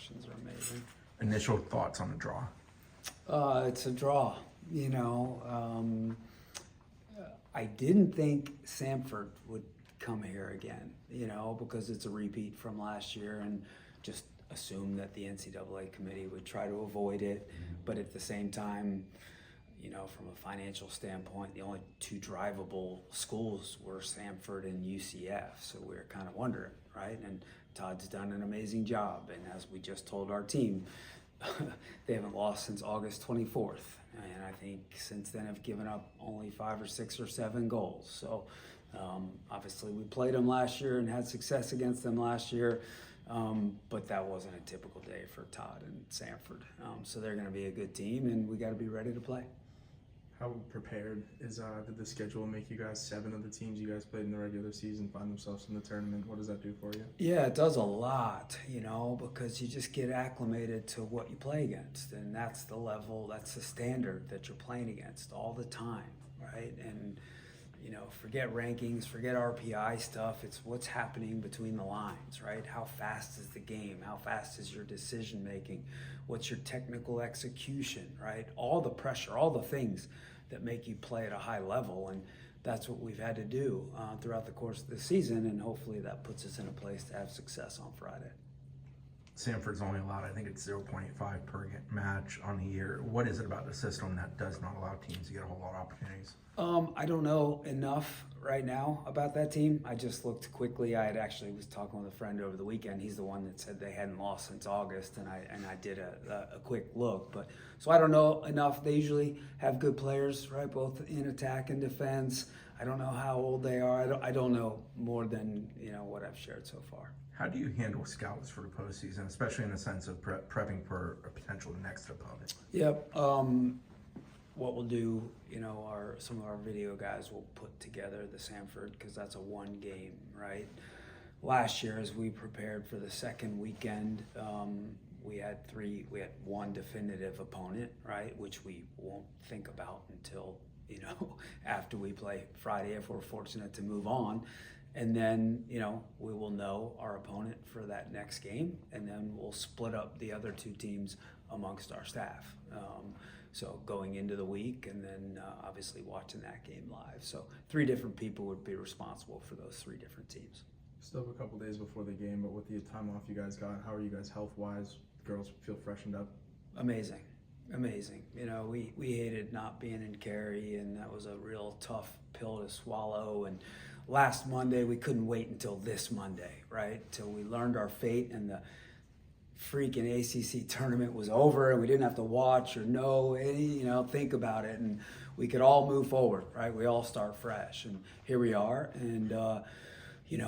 questions are amazing. Initial thoughts on the draw? It's a draw, I didn't think Samford would come here again, because it's a repeat from last year, and just assumed that the NCAA committee would try to avoid it. But at the same time, from a financial standpoint, the only two drivable schools were Samford and UCF. So we were kind of wondering, right? And Todd's done an amazing job. And as we just told our team, they haven't lost since August 24th. And I think since then have given up only 5 or 6 or 7 goals. So obviously we played them last year and had success against them last year. But that wasn't a typical day for Todd and Samford. So they're going to be a good team, and we got to be ready to play. How prepared did the schedule make you guys? 7 of the teams you guys played in the regular season find themselves in the tournament. What does that do for you? Yeah, it does a lot, because you just get acclimated to what you play against, and that's the level, that's the standard that you're playing against all the time, right? And forget rankings, forget RPI stuff. It's what's happening between the lines, right? How fast is the game? How fast is your decision making? What's your technical execution, right? All the pressure, all the things that make you play at a high level. And that's what we've had to do throughout the course of the season. And hopefully that puts us in a place to have success on Friday. Samford's only allowed, I think it's 0.5 per match on the year. What is it about the system that does not allow teams to get a whole lot of opportunities? I don't know enough right now about that team. I just looked quickly. I was talking with a friend over the weekend. He's the one that said they hadn't lost since August, and I did a quick look. But so I don't know enough. They usually have good players, right, both in attack and defense. I don't know how old they are. I don't know more than what I've shared so far. How do you handle scouts for the postseason, especially in the sense of prepping for a potential next opponent? Yep. What we'll do, some of our video guys will put together the Samford, because that's a 1 game, right? Last year, as we prepared for the second weekend, we had 1 definitive opponent, right? Which we won't think about until, after we play Friday, if we're fortunate to move on. And then, we will know our opponent for that next game, and then we'll split up the other 2 teams amongst our staff. So going into the week, and then obviously watching that game live. So 3 different people would be responsible for those 3 different teams. Still have a couple days before the game, but with the time off you guys got, how are you guys health-wise? Girls feel freshened up? Amazing. We hated not being in Cary, and that was a real tough pill to swallow. And last Monday, we couldn't wait until this Monday, right? Till we learned our fate and the freaking ACC tournament was over, and we didn't have to watch or know any, think about it, and we could all move forward, right? We all start fresh, and here we are. And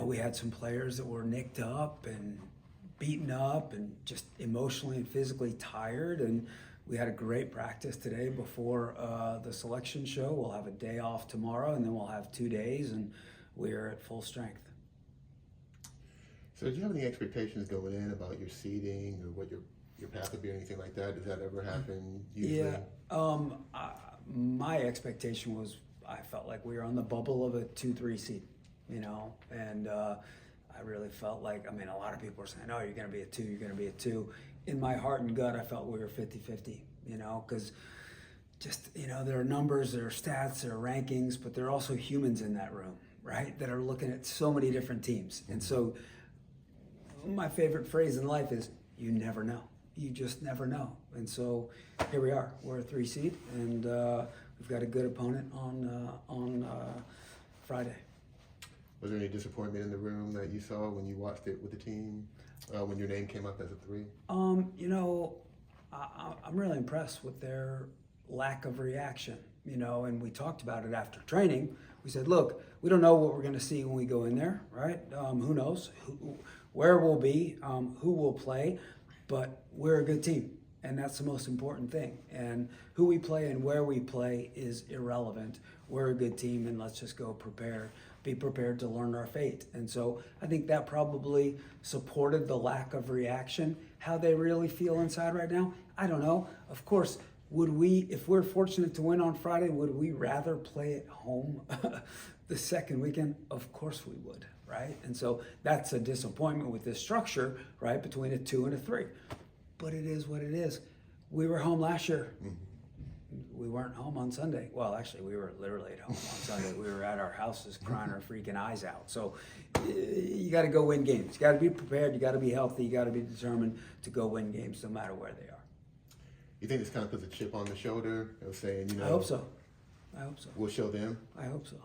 we had some players that were nicked up and beaten up and just emotionally and physically tired, and we had a great practice today before the selection show. We'll have a day off tomorrow, and then we'll have 2 days, and we're at full strength. So did you have any expectations going in about your seeding or what your path would be or anything like that? Does that ever happen usually? Yeah, my expectation was I felt like we were on the bubble of a 2-3 seed, and I really felt like, a lot of people were saying, oh, you're going to be a 2, you're going to be a 2. In my heart and gut, I felt we were 50-50, because just, there are numbers, there are stats, there are rankings, but there are also humans in that room, right, that are looking at so many different teams. And so my favorite phrase in life is, you never know. You just never know. And so here we are. We're a 3 seed, and we've got a good opponent on Friday. Was there any disappointment in the room that you saw when you watched it with the team, when your name came up as a 3? I'm really impressed with their lack of reaction, and we talked about it after training. We said, look, we don't know what we're going to see when we go in there, right? Who knows where we'll be, who will play, but we're a good team, and that's the most important thing. And who we play and where we play is irrelevant. We're a good team, and let's just go be prepared to learn our fate. And so I think that probably supported the lack of reaction. How they really feel inside right now, I don't know. Of course, if we're fortunate to win on Friday, would we rather play at home the second weekend? Of course we would, right? And so that's a disappointment with this structure, right, between a 2 and a 3. but it is what it is. We were home last year. We weren't home on Sunday. Well, actually, we were literally at home on Sunday. We were at our houses crying our freaking eyes out. So you got to go win games. You got to be prepared. You got to be healthy. You got to be determined to go win games no matter where they are. You think this kind of puts a chip on the shoulder of saying, I hope so. I hope so. we'll show them? I hope so.